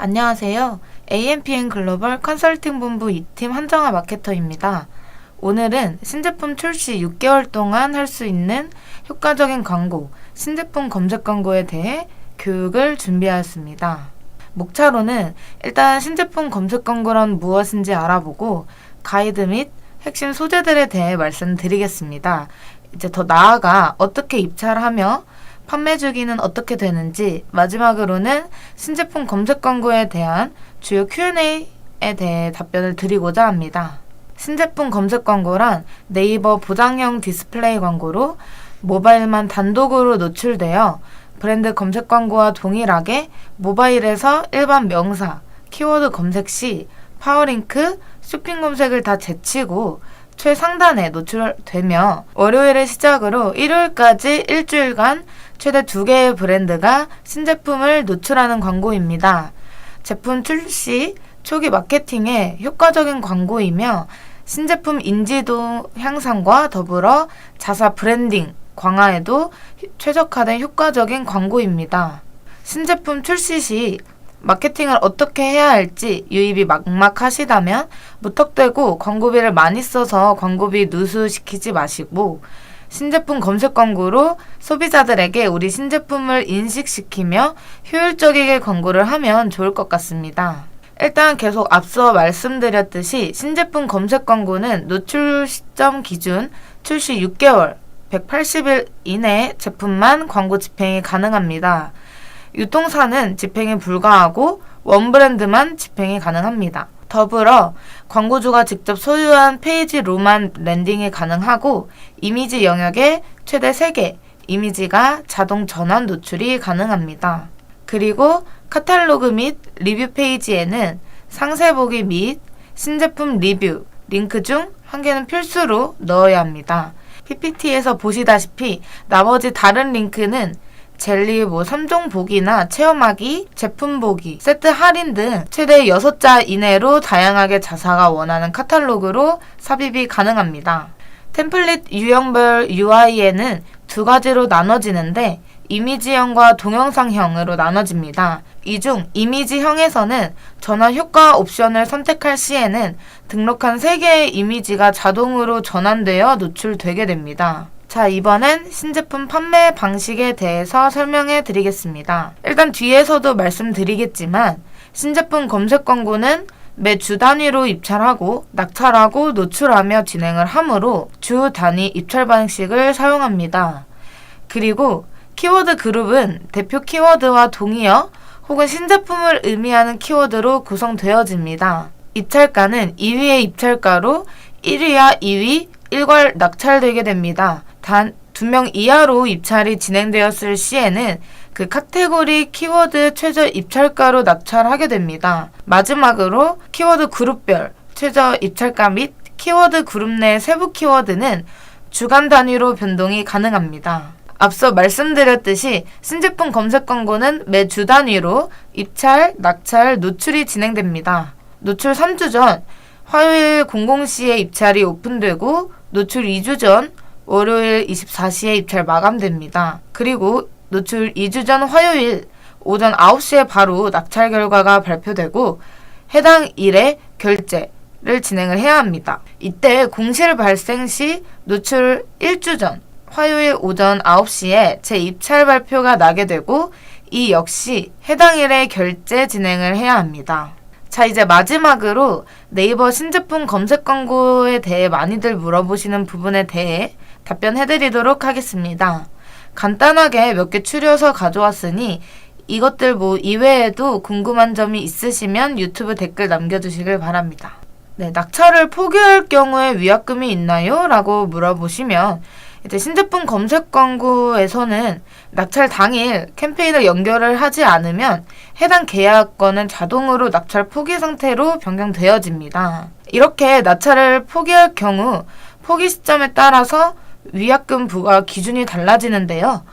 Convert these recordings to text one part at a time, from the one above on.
안녕하세요. AMPN 글로벌 컨설팅 본부 2팀 한정아 마케터입니다. 오늘은 신제품 출시 6개월 동안 할 수 있는 효과적인 광고, 신제품 검색 광고에 대해 교육을 준비하였습니다. 목차로는 일단 신제품 검색 광고란 무엇인지 알아보고 가이드 및 핵심 소재들에 대해 말씀드리겠습니다. 이제 더 나아가 어떻게 입찰하며 판매 주기는 어떻게 되는지, 마지막으로는 신제품 검색 광고에 대한 주요 Q&A에 대해 답변을 드리고자 합니다. 신제품 검색 광고란 네이버 보장형 디스플레이 광고로 모바일만 단독으로 노출되어 브랜드 검색 광고와 동일하게 모바일에서 일반 명사, 키워드 검색 시 파워링크, 쇼핑 검색을 다 제치고 최상단에 노출되며 월요일을 시작으로 일요일까지 일주일간 최대 2개의 브랜드가 신제품을 노출하는 광고입니다. 제품 출시 초기 마케팅에 효과적인 광고이며 신제품 인지도 향상과 더불어 자사 브랜딩 강화에도 최적화된 효과적인 광고입니다. 신제품 출시 시 마케팅을 어떻게 해야 할지 유입이 막막하시다면 무턱대고 광고비를 많이 써서 광고비 누수시키지 마시고 신제품 검색 광고로 소비자들에게 우리 신제품을 인식시키며 효율적이게 광고를 하면 좋을 것 같습니다. 일단 계속 앞서 말씀드렸듯이 신제품 검색 광고는 노출 시점 기준 출시 6개월, 180일 이내 제품만 광고 집행이 가능합니다. 유통사는 집행이 불가하고 원브랜드만 집행이 가능합니다. 더불어 광고주가 직접 소유한 페이지로만 랜딩이 가능하고 이미지 영역에 최대 3개 이미지가 자동 전환 노출이 가능합니다. 그리고 카탈로그 및 리뷰 페이지에는 상세 보기 및 신제품 리뷰, 링크 중 1개는 필수로 넣어야 합니다. PPT에서 보시다시피 나머지 다른 링크는 젤리 3종 보기나 체험하기, 제품 보기, 세트 할인 등 최대 6자 이내로 다양하게 자사가 원하는 카탈로그로 삽입이 가능합니다. 템플릿 유형별 UI에는 2가지로 나눠지는데 이미지형과 동영상형으로 나눠집니다. 이 중 이미지형에서는 전환 효과 옵션을 선택할 시에는 등록한 3개의 이미지가 자동으로 전환되어 노출되게 됩니다. 자, 이번엔 신제품 판매 방식에 대해서 설명해 드리겠습니다. 일단 뒤에서도 말씀드리겠지만 신제품 검색 광고는 매 주 단위로 입찰하고 낙찰하고 노출하며 진행을 하므로 주 단위 입찰 방식을 사용합니다. 그리고 키워드 그룹은 대표 키워드와 동의어 혹은 신제품을 의미하는 키워드로 구성되어집니다. 입찰가는 2위의 입찰가로 1위와 2위 일괄 낙찰되게 됩니다. 단 2명 이하로 입찰이 진행되었을 시에는 그 카테고리 키워드 최저 입찰가로 낙찰하게 됩니다. 마지막으로 키워드 그룹별 최저 입찰가 및 키워드 그룹 내 세부 키워드는 주간 단위로 변동이 가능합니다. 앞서 말씀드렸듯이 신제품 검색 광고는 매 주 단위로 입찰, 낙찰, 노출이 진행됩니다. 노출 3주 전 화요일 00시에 입찰이 오픈되고 노출 2주 전 월요일 24시에 입찰 마감됩니다. 그리고 노출 2주 전 화요일 오전 9시에 바로 낙찰 결과가 발표되고 해당 일에 결제를 진행을 해야 합니다. 이때 공실 발생 시 노출 1주 전 화요일 오전 9시에 재입찰 발표가 나게 되고 이 역시 해당 일에 결제 진행을 해야 합니다. 자, 이제 마지막으로 네이버 신제품 검색 광고에 대해 많이들 물어보시는 부분에 대해 답변해드리도록 하겠습니다. 간단하게 몇 개 추려서 가져왔으니 이것들 이외에도 궁금한 점이 있으시면 유튜브 댓글 남겨주시길 바랍니다. 네, 낙찰을 포기할 경우에 위약금이 있나요? 라고 물어보시면 이제 신제품 검색 광고에서는 낙찰 당일 캠페인을 연결을 하지 않으면 해당 계약건은 자동으로 낙찰 포기 상태로 변경되어집니다. 이렇게 낙찰을 포기할 경우 포기 시점에 따라서 위약금 부과 기준이 달라지는데요.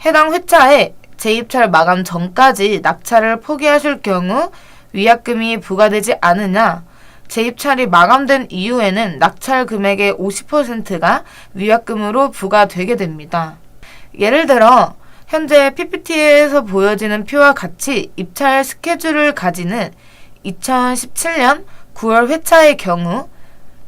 해당 회차에 재입찰 마감 전까지 낙찰을 포기하실 경우 위약금이 부과되지 않으나 재입찰이 마감된 이후에는 낙찰 금액의 50%가 위약금으로 부과되게 됩니다. 예를 들어 현재 PPT에서 보여지는 표와 같이 입찰 스케줄을 가지는 2017년 9월 회차의 경우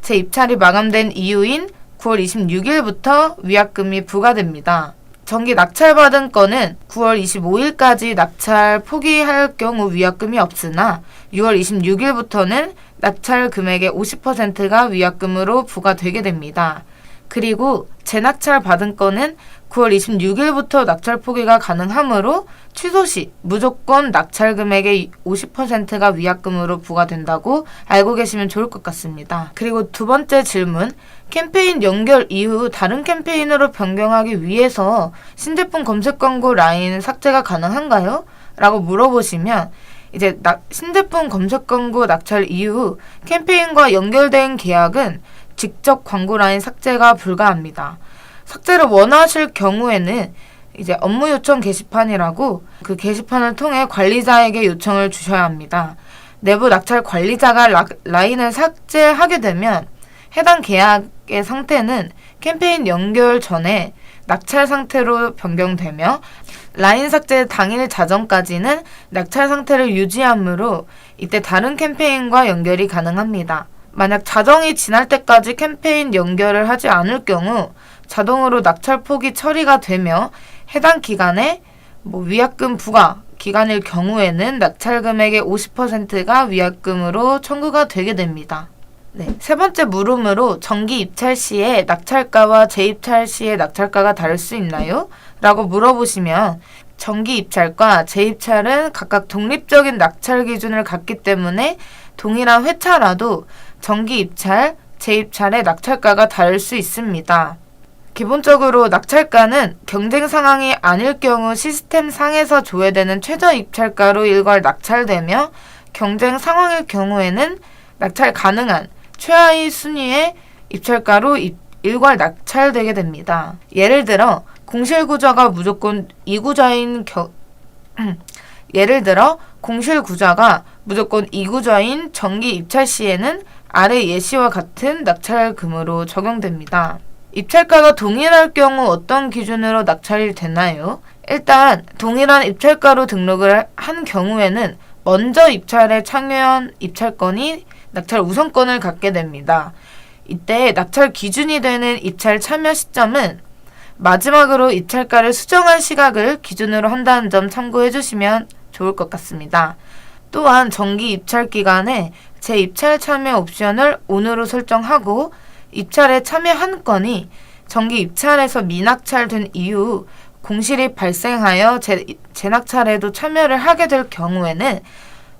재입찰이 마감된 이후인 9월 26일부터 위약금이 부과됩니다. 정기 낙찰받은 건은 9월 25일까지 낙찰 포기할 경우 위약금이 없으나 6월 26일부터는 낙찰 금액의 50%가 위약금으로 부과되게 됩니다. 그리고 재낙찰 받은 건은 9월 26일부터 낙찰 포기가 가능하므로 취소 시 무조건 낙찰 금액의 50%가 위약금으로 부과된다고 알고 계시면 좋을 것 같습니다. 그리고 두 번째 질문, 캠페인 연결 이후 다른 캠페인으로 변경하기 위해서 신제품 검색 광고 라인 삭제가 가능한가요? 라고 물어보시면 이제 신제품 검색 광고 낙찰 이후 캠페인과 연결된 계약은 직접 광고 라인 삭제가 불가합니다. 삭제를 원하실 경우에는 이제 업무 요청 게시판이라고 그 게시판을 통해 관리자에게 요청을 주셔야 합니다. 내부 낙찰 관리자가 라인을 삭제하게 되면 해당 계약의 상태는 캠페인 연결 전에 낙찰 상태로 변경되며 라인 삭제 당일 자정까지는 낙찰 상태를 유지하므로 이때 다른 캠페인과 연결이 가능합니다. 만약 자정이 지날 때까지 캠페인 연결을 하지 않을 경우 자동으로 낙찰 포기 처리가 되며 해당 기간에 위약금 부과 기간일 경우에는 낙찰 금액의 50%가 위약금으로 청구가 되게 됩니다. 네, 세 번째 물음으로 정기 입찰 시에 낙찰가와 재입찰 시의 낙찰가가 다를 수 있나요? 라고 물어보시면 정기 입찰과 재입찰은 각각 독립적인 낙찰 기준을 갖기 때문에 동일한 회차라도 정기 입찰, 재입찰의 낙찰가가 다를 수 있습니다. 기본적으로 낙찰가는 경쟁 상황이 아닐 경우 시스템 상에서 조회되는 최저 입찰가로 일괄 낙찰되며 경쟁 상황일 경우에는 낙찰 가능한 최하위 순위의 입찰가로 일괄 낙찰되게 됩니다. 예를 들어 공실 구조가 무조건 2구조인 정기 입찰 시에는 아래 예시와 같은 낙찰금으로 적용됩니다. 입찰가가 동일할 경우 어떤 기준으로 낙찰이 되나요? 일단 동일한 입찰가로 등록을 한 경우에는 먼저 입찰에 참여한 입찰건이 낙찰 우선권을 갖게 됩니다. 이때 낙찰 기준이 되는 입찰 참여 시점은 마지막으로 입찰가를 수정한 시각을 기준으로 한다는 점 참고해 주시면 좋을 것 같습니다. 또한 정기 입찰 기간에 재입찰 참여 옵션을 ON으로 설정하고 입찰에 참여한 건이 정기 입찰에서 미낙찰된 이후 공실이 발생하여 재낙찰에도 참여를 하게 될 경우에는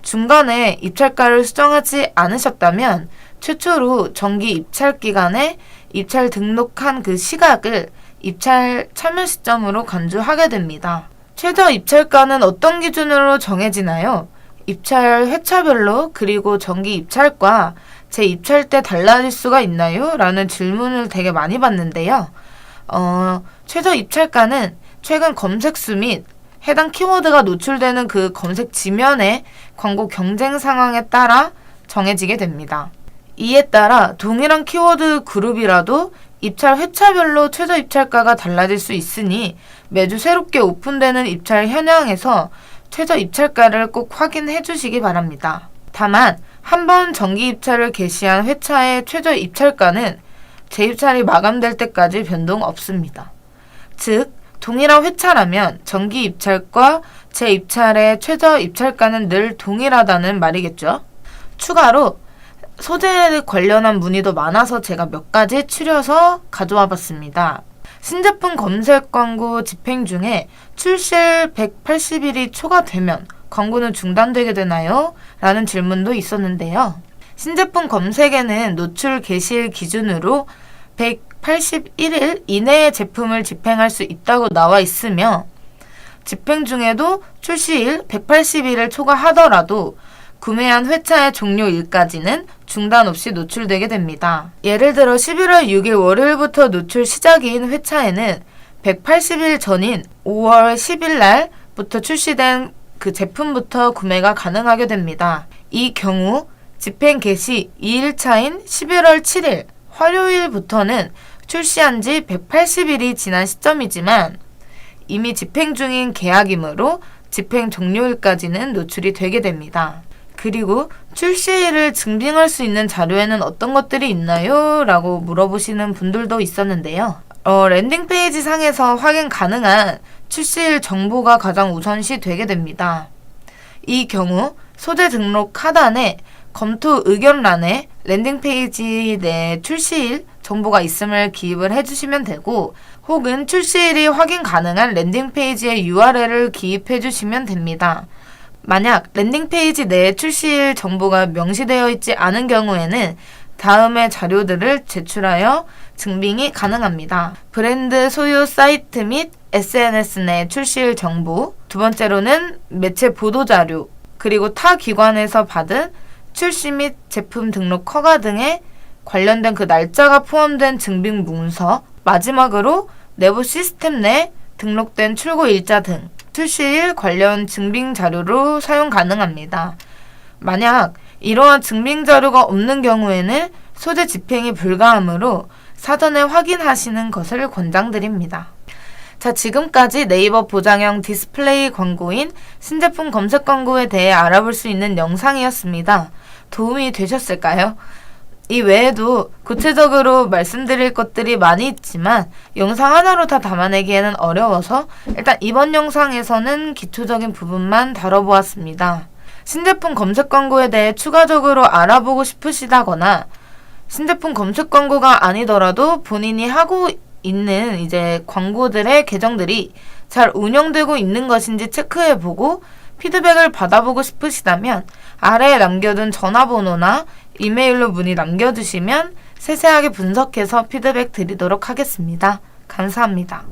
중간에 입찰가를 수정하지 않으셨다면 최초로 정기 입찰 기간에 입찰 등록한 그 시각을 입찰 참여 시점으로 간주하게 됩니다. 최저 입찰가는 어떤 기준으로 정해지나요? 입찰 회차별로 그리고 정기 입찰과 재입찰 때 달라질 수가 있나요? 라는 질문을 되게 많이 받는데요. 최저 입찰가는 최근 검색수 및 해당 키워드가 노출되는 그 검색 지면의 광고 경쟁 상황에 따라 정해지게 됩니다. 이에 따라 동일한 키워드 그룹이라도 입찰 회차별로 최저 입찰가가 달라질 수 있으니 매주 새롭게 오픈되는 입찰 현황에서 최저 입찰가를 꼭 확인해 주시기 바랍니다. 다만 한번 정기 입찰을 개시한 회차의 최저 입찰가는 재입찰이 마감될 때까지 변동 없습니다. 즉 동일한 회차라면 정기 입찰과 재입찰의 최저 입찰가는 늘 동일하다는 말이겠죠. 추가로 소재에 관련한 문의도 많아서 제가 몇 가지 추려서 가져와 봤습니다. 신제품 검색 광고 집행 중에 출시일 180일이 초과되면 광고는 중단되게 되나요? 라는 질문도 있었는데요. 신제품 검색에는 노출 게시일 기준으로 181일 이내에 제품을 집행할 수 있다고 나와 있으며 집행 중에도 출시일 180일을 초과하더라도 구매한 회차의 종료일까지는 중단 없이 노출되게 됩니다. 예를 들어 11월 6일 월요일부터 노출 시작인 회차에는 180일 전인 5월 10일 날부터 출시된 그 제품부터 구매가 가능하게 됩니다. 이 경우 집행 개시 2일차인 11월 7일 화요일부터는 출시한 지 180일이 지난 시점이지만 이미 집행 중인 계약이므로 집행 종료일까지는 노출이 되게 됩니다. 그리고 출시일을 증빙할 수 있는 자료에는 어떤 것들이 있나요? 라고 물어보시는 분들도 있었는데요. 랜딩 페이지 상에서 확인 가능한 출시일 정보가 가장 우선시 되게 됩니다. 이 경우 소재 등록 하단에 검토 의견란에 랜딩 페이지 내 출시일 정보가 있음을 기입을 해주시면 되고, 혹은 출시일이 확인 가능한 랜딩 페이지의 URL을 기입해 주시면 됩니다. 만약 랜딩 페이지 내에 출시일 정보가 명시되어 있지 않은 경우에는 다음의 자료들을 제출하여 증빙이 가능합니다. 브랜드 소유 사이트 및 SNS 내 출시일 정보, 두 번째로는 매체 보도자료, 그리고 타 기관에서 받은 출시 및 제품 등록 허가 등에 관련된 그 날짜가 포함된 증빙 문서, 마지막으로 내부 시스템 내 등록된 출고 일자 등 출시일 관련 증빙 자료로 사용 가능합니다. 만약 이러한 증빙 자료가 없는 경우에는 소재 집행이 불가하므로 사전에 확인하시는 것을 권장드립니다. 자, 지금까지 네이버 보장형 디스플레이 광고인 신제품 검색 광고에 대해 알아볼 수 있는 영상이었습니다. 도움이 되셨을까요? 이 외에도 구체적으로 말씀드릴 것들이 많이 있지만 영상 하나로 다 담아내기에는 어려워서 일단 이번 영상에서는 기초적인 부분만 다뤄보았습니다. 신제품 검색 광고에 대해 추가적으로 알아보고 싶으시다거나 신제품 검색 광고가 아니더라도 본인이 하고 있는 이제 광고들의 계정들이 잘 운영되고 있는 것인지 체크해보고 피드백을 받아보고 싶으시다면 아래에 남겨둔 전화번호나 이메일로 문의 남겨주시면 세세하게 분석해서 피드백 드리도록 하겠습니다. 감사합니다.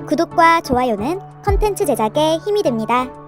구독과 좋아요는 컨텐츠 제작에 힘이 됩니다.